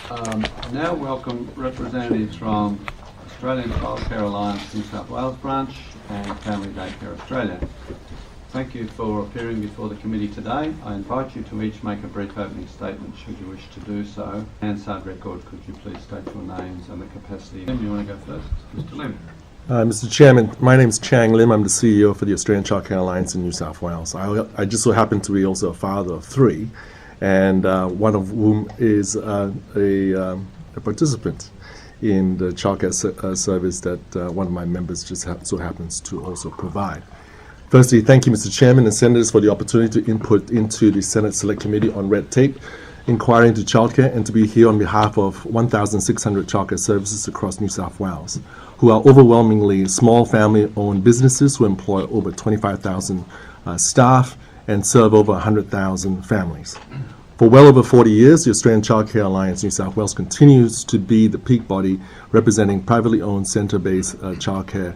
Now welcome representatives from Australian Childcare Alliance New South Wales branch and Family Daycare Australia. Thank you for appearing before the committee today. I invite you to each make a brief opening statement should you wish to do so. Hansard record, could you please state your names and the capacity? Lim, you want to go first? Mr. Lim. Mr. Chairman, my name is Chiang Lim. I'm the CEO for the Australian Childcare Alliance in New South Wales. I just so happen to be also a father of three, and one of whom is a participant in the childcare service that one of my members just so happens to also provide. Firstly, thank you, Mr. Chairman and Senators, for the opportunity to input into the Senate Select Committee on Red Tape, inquiring into childcare, and to be here on behalf of 1,600 childcare services across New South Wales, who are overwhelmingly small family-owned businesses who employ over 25,000 staff and serve over 100,000 families. For well over 40 years, the Australian Childcare Alliance New South Wales continues to be the peak body representing privately owned centre-based childcare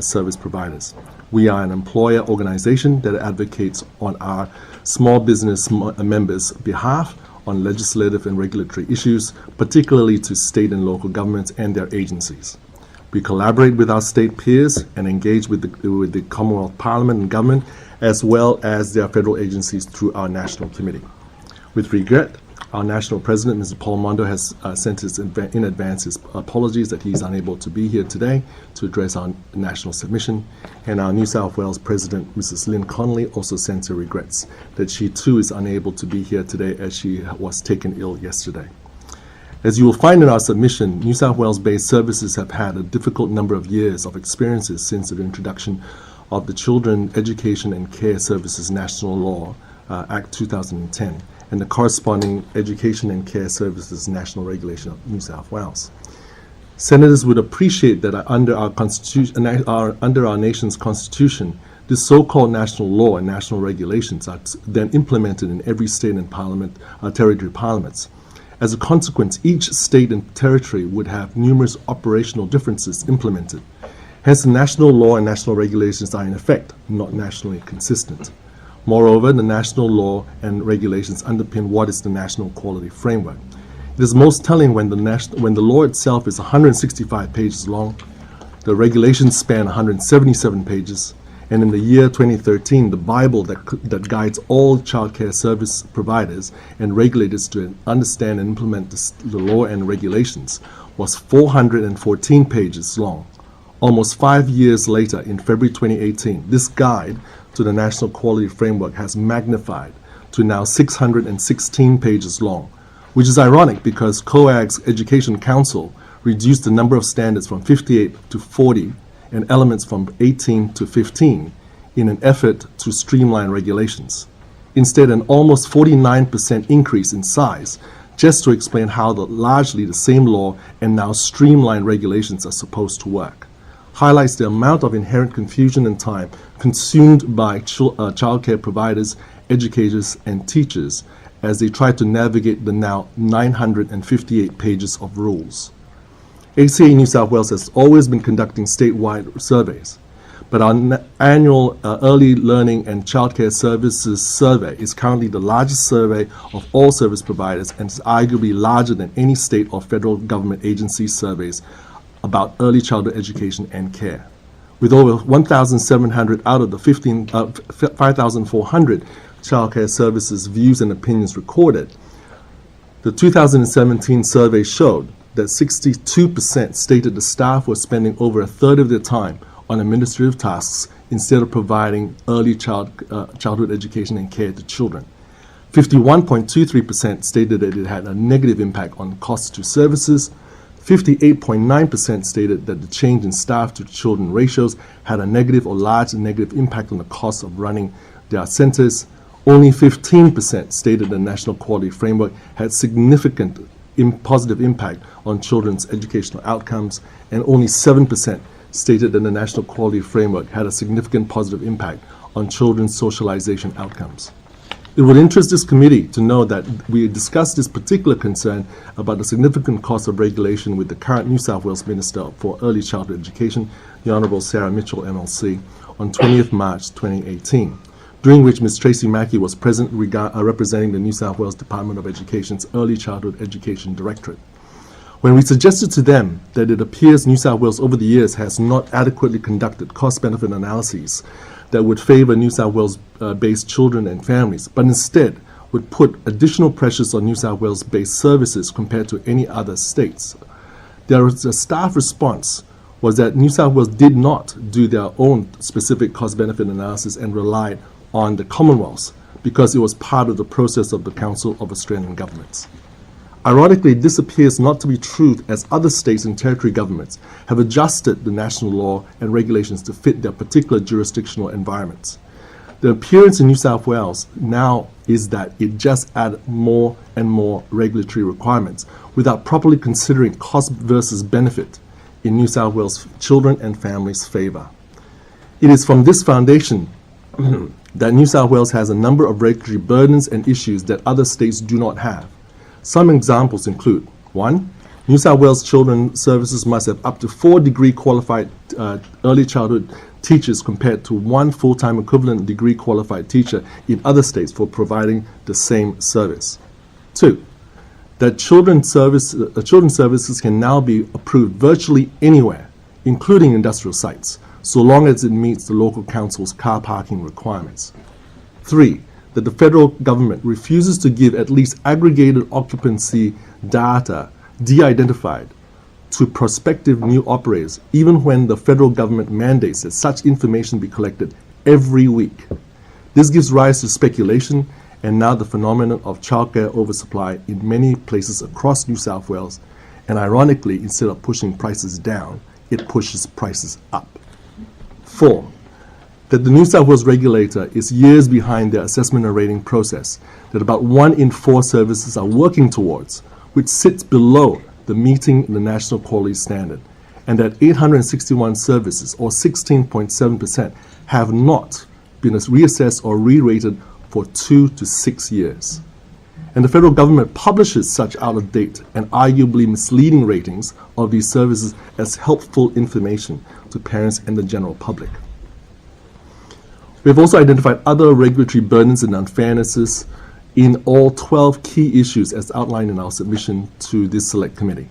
service providers. We are an employer organisation that advocates on our small business members' behalf on legislative and regulatory issues, particularly to state and local governments and their agencies. We collaborate with our state peers and engage with the Commonwealth Parliament and government, as well as their federal agencies through our national committee. With regret, our national president, Mr. Paul Mondo, has sent in advance his apologies that he is unable to be here today to address our national submission, and our New South Wales president, Mrs. Lynn Connolly, also sent her regrets that she too is unable to be here today as she was taken ill yesterday. As you will find in our submission, New South Wales-based services have had a difficult number of years of experiences since the introduction of the Children Education and Care Services National Law, Act 2010, and the corresponding Education and Care Services National Regulation of New South Wales. Senators would appreciate that under our constitution, under our nation's constitution, this so-called national law and national regulations are then implemented in every state and territory parliaments. As a consequence, each state and territory would have numerous operational differences implemented. Hence, the national law and national regulations are in effect not nationally consistent. Moreover, the national law and regulations underpin what is the National Quality Framework. It is most telling when the law itself is 165 pages long, the regulations span 177 pages, and in the year 2013, the Bible that guides all childcare service providers and regulators to understand and implement the law and regulations was 414 pages long. Almost 5 years later, in February 2018, this guide to the National Quality Framework has magnified to now 616 pages long, which is ironic because COAG's Education Council reduced the number of standards from 58 to 40 and elements from 18 to 15 in an effort to streamline regulations. Instead, an almost 49% increase in size, just to explain how largely the same law and now streamlined regulations are supposed to work, highlights the amount of inherent confusion and time consumed by childcare providers, educators, and teachers as they try to navigate the now 958 pages of rules. ACA New South Wales has always been conducting statewide surveys, but our annual Early Learning and Childcare Services Survey is currently the largest survey of all service providers and is arguably larger than any state or federal government agency surveys about early childhood education and care. With over 1,700 out of the 5,400 childcare services views and opinions recorded, the 2017 survey showed that 62% stated the staff were spending over a third of their time on administrative tasks instead of providing early childhood education and care to children. 51.23% stated that it had a negative impact on costs to services. 58.9% stated that the change in staff to children ratios had a negative or large negative impact on the cost of running their centers. Only 15% stated the National Quality Framework had significant positive impact on children's educational outcomes, and only 7% stated that the National Quality Framework had a significant positive impact on children's socialization outcomes. It would interest this committee to know that we discussed this particular concern about the significant cost of regulation with the current New South Wales Minister for Early Childhood Education, the Honourable Sarah Mitchell MLC, on 20th March 2018, during which Ms. Tracy Mackey was present representing the New South Wales Department of Education's Early Childhood Education Directorate. When we suggested to them that it appears New South Wales over the years has not adequately conducted cost-benefit analyses that would favour New South Wales-based children and families, but instead would put additional pressures on New South Wales-based services compared to any other states, a staff response was that New South Wales did not do their own specific cost-benefit analysis and relied on the Commonwealth's because it was part of the process of the Council of Australian Governments. Ironically, this appears not to be true as other states and territory governments have adjusted the national law and regulations to fit their particular jurisdictional environments. The appearance in New South Wales now is that it just added more and more regulatory requirements without properly considering cost versus benefit in New South Wales children and families' favour. It is from this foundation that New South Wales has a number of regulatory burdens and issues that other states do not have. Some examples include: 1. New South Wales Children's Services must have up to 4 degree qualified early childhood teachers compared to 1 full-time equivalent degree qualified teacher in other states for providing the same service. 2. That children's services can now be approved virtually anywhere, including industrial sites, so long as it meets the local council's car parking requirements. 3. That the federal government refuses to give at least aggregated occupancy data de-identified to prospective new operators, even when the federal government mandates that such information be collected every week. This gives rise to speculation and now the phenomenon of childcare oversupply in many places across New South Wales, and ironically, instead of pushing prices down, it pushes prices up. 4. That the New South Wales regulator is years behind their assessment and rating process that about 1 in 4 services are working towards, which sits below the meeting the national quality standard, and that 861 services, or 16.7%, have not been reassessed or re-rated for 2 to 6 years. And the federal government publishes such out-of-date and arguably misleading ratings of these services as helpful information to parents and the general public. We have also identified other regulatory burdens and unfairnesses in all 12 key issues as outlined in our submission to this select committee.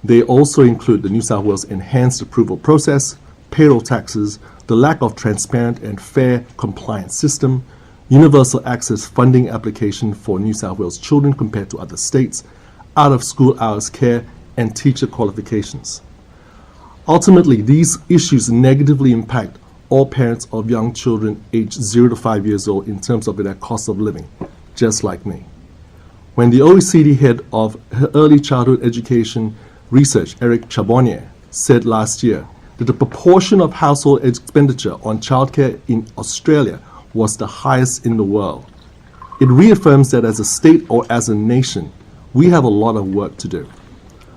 They also include the New South Wales Enhanced Approval Process, payroll taxes, the lack of transparent and fair compliance system, universal access funding application for New South Wales children compared to other states, out-of-school hours care, and teacher qualifications. Ultimately, these issues negatively impact all parents of young children aged 0 to 5 years old in terms of their cost of living, just like me. When the OECD head of early childhood education research, Eric Charbonnier, said last year that the proportion of household expenditure on childcare in Australia was the highest in the world, it reaffirms that as a state or as a nation, we have a lot of work to do.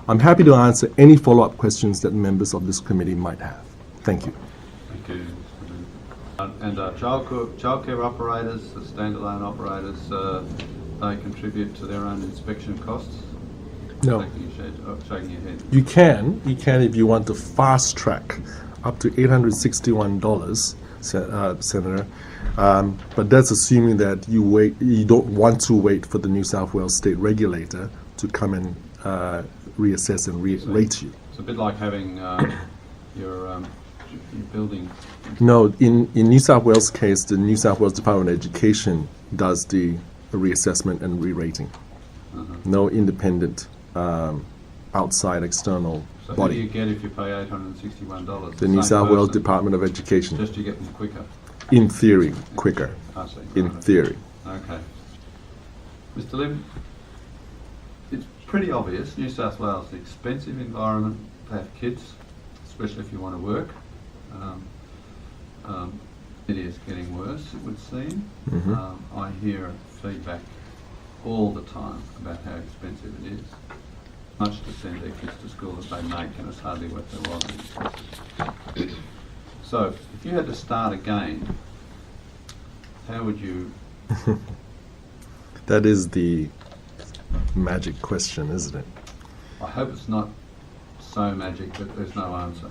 I'm happy to answer any follow-up questions that members of this committee might have. Thank you. Thank you. And childcare operators, the standalone operators, they contribute to their own inspection costs? No. Shaking your head. You can if you want to fast track up to $861, Senator. But that's assuming that you don't want to wait for the New South Wales state regulator to come and reassess and rate you. It's a bit like having your building. No, in New South Wales case, the New South Wales Department of Education does the reassessment and re-rating. No independent outside external So body. what do you get if you pay $861? The New South Wales person, Department of Education. Just you get them quicker. In theory, quicker. I see. In theory. Okay. Mr. Lim, it's pretty obvious New South Wales is an expensive environment to have kids, especially if you want to work. It is getting worse, it would seem. I hear feedback all the time about how expensive it is. Much to send their kids to school that they make, and it's hardly worth their while. So, if you had to start again, how would you? That is the magic question, isn't it? I hope it's not so magic that there's no answer.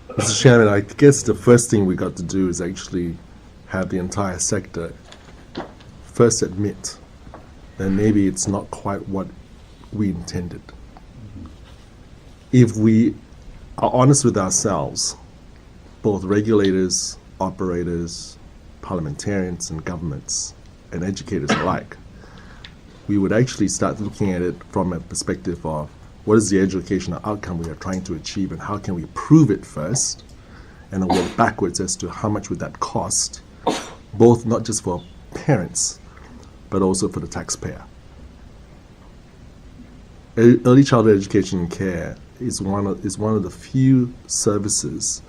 Mr. Chairman, I guess the first thing we got to do is actually have the entire sector first admit that maybe it's not quite what we intended. If we are honest with ourselves, both regulators, operators, parliamentarians and governments and educators alike, we would actually start looking at it from a perspective of what is the educational outcome we are trying to achieve and how can we prove it first, and then work backwards as to how much would that cost, both not just for parents, but also for the taxpayer. Early childhood education and care is one of the few services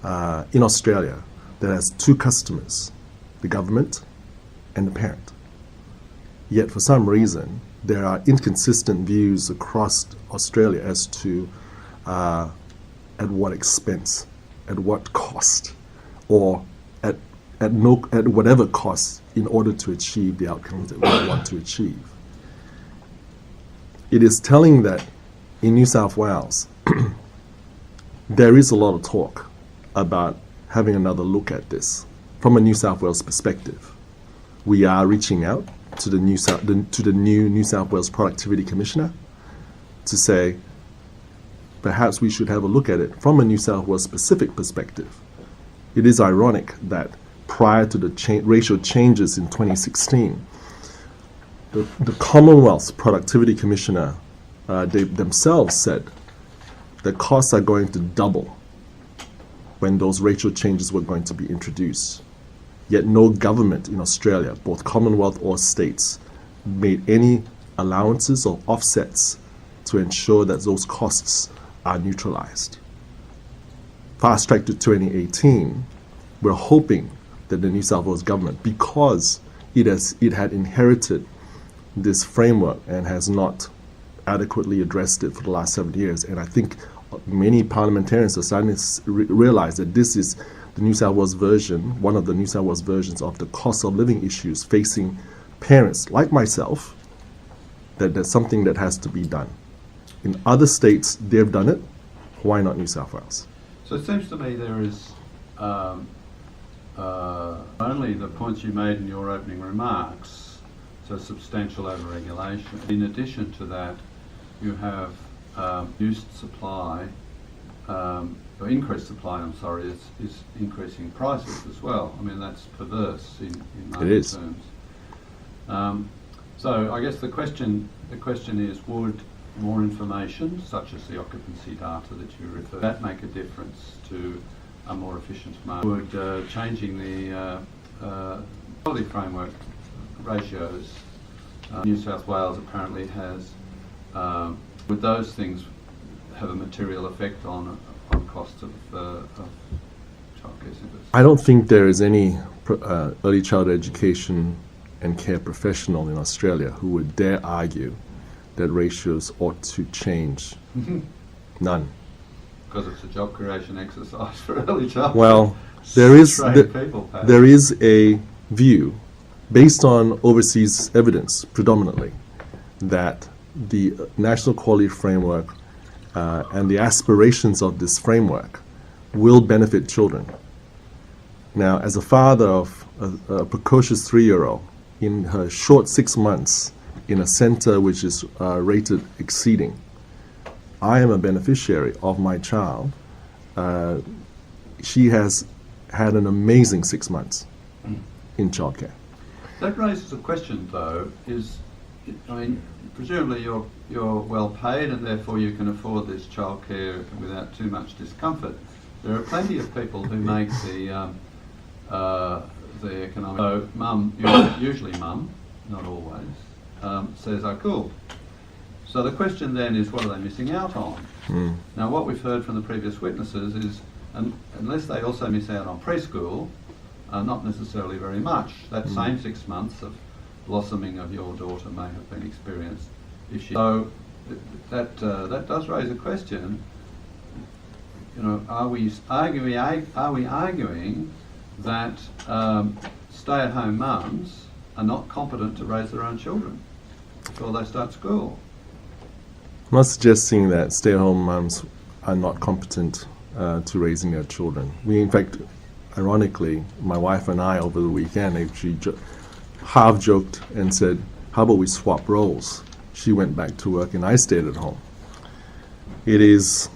in Australia that has two customers, the government and the parent. Yet for some reason, there are inconsistent views across Australia as to at what expense, at what cost, or at whatever cost in order to achieve the outcomes that we want to achieve. It is telling that in New South Wales, there is a lot of talk about having another look at this from a New South Wales perspective. We are reaching out to the new New South Wales Productivity Commissioner to say perhaps we should have a look at it from a New South Wales specific perspective. It is ironic that prior to the racial changes in 2016, the Commonwealth Productivity Commissioner, they themselves said the costs are going to double when those racial changes were going to be introduced. Yet no government in Australia, both Commonwealth or states, made any allowances or offsets to ensure that those costs are neutralized. Fast track to 2018, we're hoping that the New South Wales government, because it had inherited this framework and has not adequately addressed it for the last 7 years, and I think many parliamentarians are starting to realize that this is the New South Wales version, one of the New South Wales versions of the cost of living issues facing parents like myself, that there's something that has to be done. In other states, they've done it. Why not New South Wales? So it seems to me there is only the points you made in your opening remarks, so substantial overregulation. In addition to that, you have reduced supply, or increased supply, is increasing prices as well. I mean, that's perverse in market terms. So I guess the question is, would more information, such as the occupancy data that you refer, that make a difference to a more efficient market? Would changing the quality framework ratios, New South Wales apparently has, would those things have a material effect on costs of childcare centres? I don't think there is any early childhood education and care professional in Australia who would dare argue that ratios ought to change. None. Because it's a job creation exercise for early childhood. Well, there is a view based on overseas evidence predominantly that the National Quality Framework and the aspirations of this framework will benefit children. Now, as a father of a precocious 3-year-old, in her short 6 months in a center which is rated exceeding, I am a beneficiary of my child. She has had an amazing 6 months in childcare. That raises a question, though, presumably you're well paid and therefore you can afford this childcare without too much discomfort. There are plenty of people who make the economic. So mum, usually mum, not always, says, "Oh, cool." So the question then is, what are they missing out on? Now, what we've heard from the previous witnesses is, unless they also miss out on preschool, not necessarily very much. That same 6 months of blossoming of your daughter may have been experienced if she. So that does raise a question. You know, are we arguing that stay-at-home mums are not competent to raise their own children before they start school? I'm not suggesting that stay-at-home mums are not competent to raising their children. We, in fact, ironically, my wife and I over the weekend actually half joked and said, "How about we swap roles?" she went back to work and I stayed at home. It's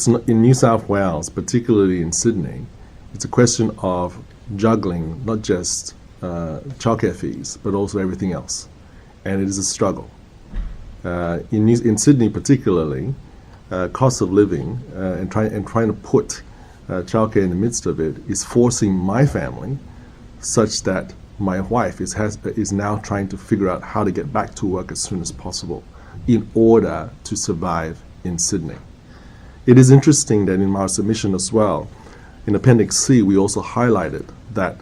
not, in New South Wales, particularly in Sydney, it's a question of juggling not just childcare fees, but also everything else. And it is a struggle. In Sydney particularly, cost of living and trying to put childcare in the midst of it is forcing my family such that my wife is now trying to figure out how to get back to work as soon as possible in order to survive in Sydney. It is interesting that in our submission as well, in Appendix C, we also highlighted that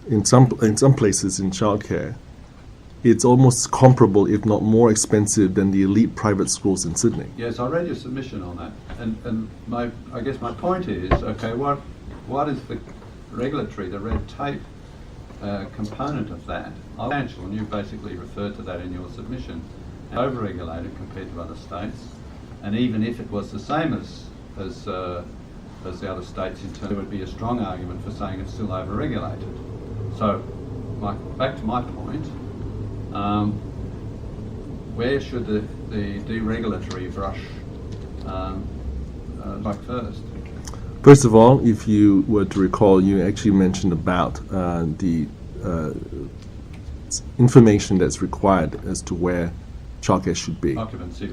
in some places in childcare, it's almost comparable, if not more expensive, than the elite private schools in Sydney. Yes, I read your submission on that, and I guess my point is, okay, what is the regulatory, the red tape component of that? Financial, and you basically referred to that in your submission, over-regulated compared to other states, and even if it was the same as the other states in terms, there would be a strong argument for saying it's still over-regulated. So, back to my point, where should the deregulatory brush strike first? First of all, if you were to recall, you actually mentioned about the information that's required as to where childcare should be. Occupancy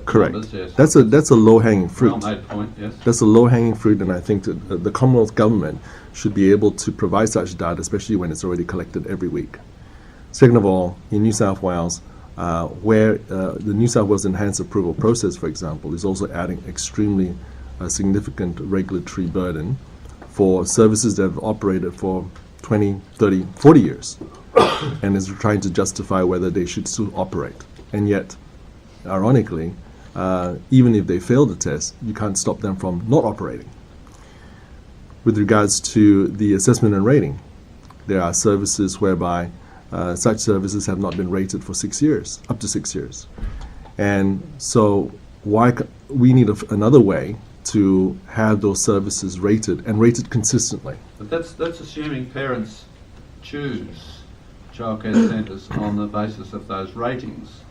correct. Numbers, yes. That's a low-hanging fruit. Well-made point, yes. That's a low-hanging fruit, and I think that the Commonwealth government should be able to provide such data, especially when it's already collected every week. Second of all, in New South Wales, where the New South Wales Enhanced Approval Process, for example, is also adding extremely significant regulatory burden for services that have operated for 20, 30, 40 years and is trying to justify whether they should still operate. And yet, ironically, even if they fail the test, you can't stop them from not operating. With regards to the assessment and rating, there are services whereby such services have not been rated for 6 years, up to 6 years. And so we need another way to have those services rated and rated consistently. But that's assuming parents choose childcare centres on the basis of those ratings.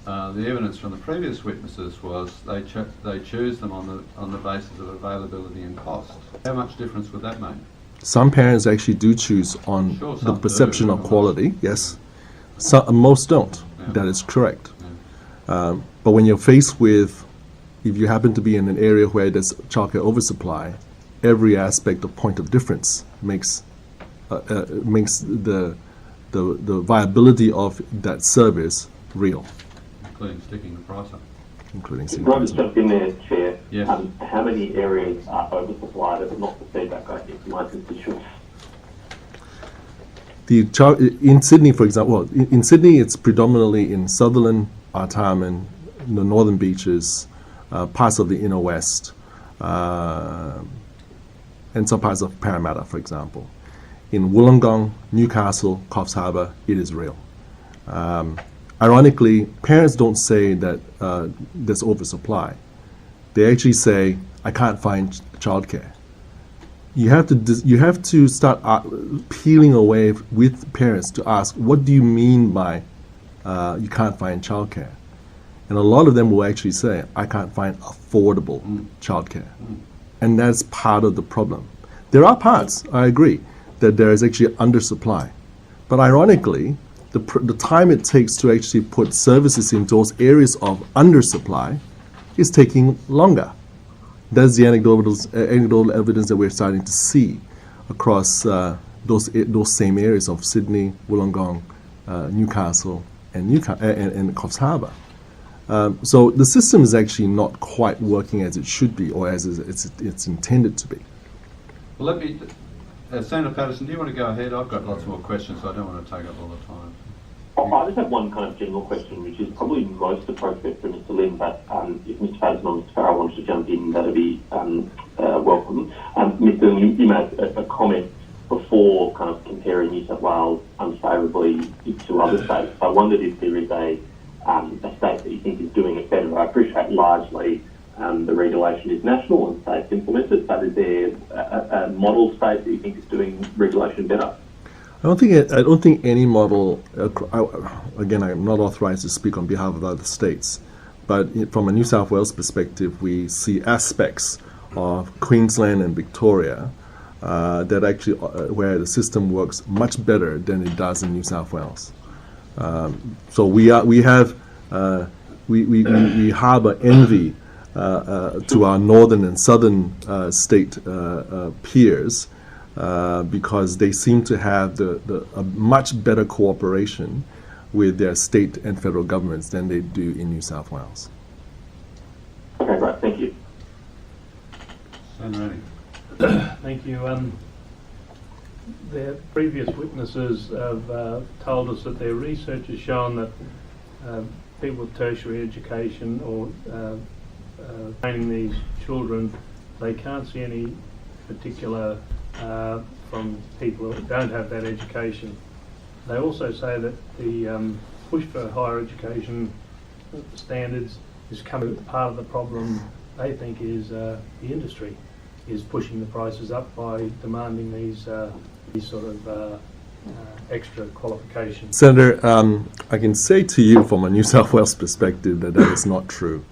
The evidence from the previous witnesses was they choose them on the basis of availability and cost. How much difference would that make? Some parents actually do choose on the perception of quality, yes. Most don't. Yeah. That is correct. Yeah. But when you're faced with, if you happen to be in an area where there's childcare oversupply, every aspect of point of difference makes the viability of that service real. Including sticking the price up. If I just jump in there, Chair, yes. How many areas are oversupplied? That's not the feedback I think from my constituents. In Sydney, for example, in Sydney it's predominantly in Sutherland, Artarmon, the Northern Beaches, parts of the Inner West, and some parts of Parramatta, for example. In Wollongong, Newcastle, Coffs Harbour, it is real. Ironically, parents don't say that there's oversupply. They actually say, I can't find childcare. You have to start peeling away with parents to ask, what do you mean by you can't find childcare? And a lot of them will actually say, I can't find affordable childcare. And that's part of the problem. There are parts, I agree, that there is actually undersupply. But ironically, the time it takes to actually put services in those areas of undersupply is taking longer. That's the anecdotal evidence that we're starting to see across those same areas of Sydney, Wollongong, Newcastle, and Coffs Harbour. So the system is actually not quite working as it should be, or as it's intended to be. Well, let me, Senator Patterson, do you want to go ahead? I've got lots more questions, so I don't want to take up all the time. I just have one kind of general question, which is probably most appropriate for Mr. Lim, but if Mr. Patterson or Mr. Farrell wants to jump in, that would be welcome. Mr. Lim, you made a comment before kind of comparing New South Wales unfavourably to other states. I wondered if there is a state that you think is doing it better. I appreciate largely the regulation is national and states implement it, but is there a model state that you think is doing regulation better? I don't think any model. Again, I'm not authorized to speak on behalf of other states, but from a New South Wales perspective, we see aspects of Queensland and Victoria that actually where the system works much better than it does in New South Wales. So we harbor envy to our northern and southern state peers because they seem to have a much better cooperation with their state and federal governments than they do in New South Wales. Okay, right. Thank you. Thank you. The previous witnesses have told us that their research has shown that people with tertiary education or training these children, they can't see any particular from people who don't have that education. They also say that the push for higher education standards is part of the problem. They think is the industry is pushing the prices up by demanding these sort of extra qualifications. Senator, I can say to you from a New South Wales perspective that is not true.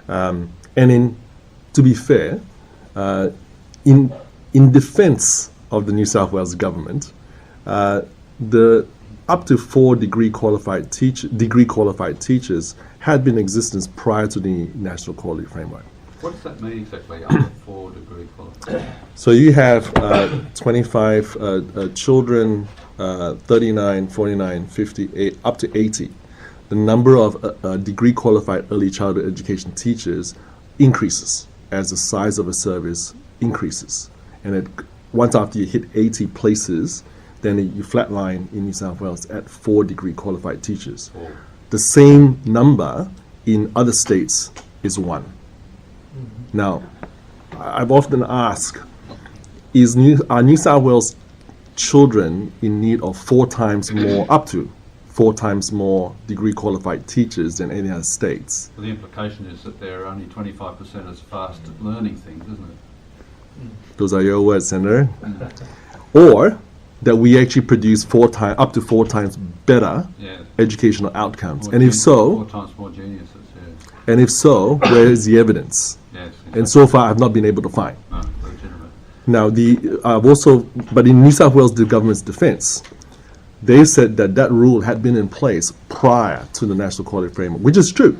And to be fair, in defense of the New South Wales government, the up to 4 degree qualified teachers had been in existence prior to the National Quality Framework. What does that mean exactly, up to 4 degree qualified? So you have 25 children, 39, 49, 58, up to 80. The number of degree qualified early childhood education teachers increases as the size of a service increases. And once after you hit 80 places, then you flatline in New South Wales at 4 degree qualified teachers. Oh. The same number in other states is 1. Now, I've often asked, are New South Wales children in need of 4 times more, up to 4 times more degree qualified teachers than any other states? Well, the implication is that they're only 25% as fast at learning things, isn't it? Those are your words, Senator. Or that we actually produce up to 4 times better educational outcomes. And if so, 4 times more geniuses, and if so, where is the evidence? Yes, exactly. And so far, I've not been able to find. No, legitimate. Now, but in New South Wales, the government's defense, they said that rule had been in place prior to the National Quality Framework, which is true.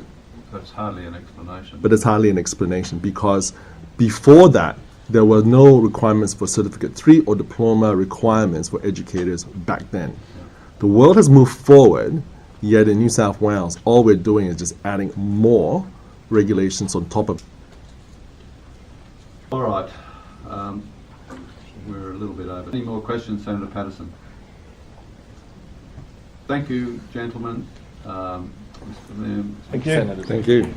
That's hardly an explanation. But it's hardly an explanation because before that, there were no requirements for Certificate 3 or diploma requirements for educators back then. Yeah. The world has moved forward, yet in New South Wales, all we're doing is just adding more regulations on top of. All right. We're a little bit over. Any more questions, Senator Patterson? Thank you, gentlemen. Mr. Lim. Thank you. Thank you.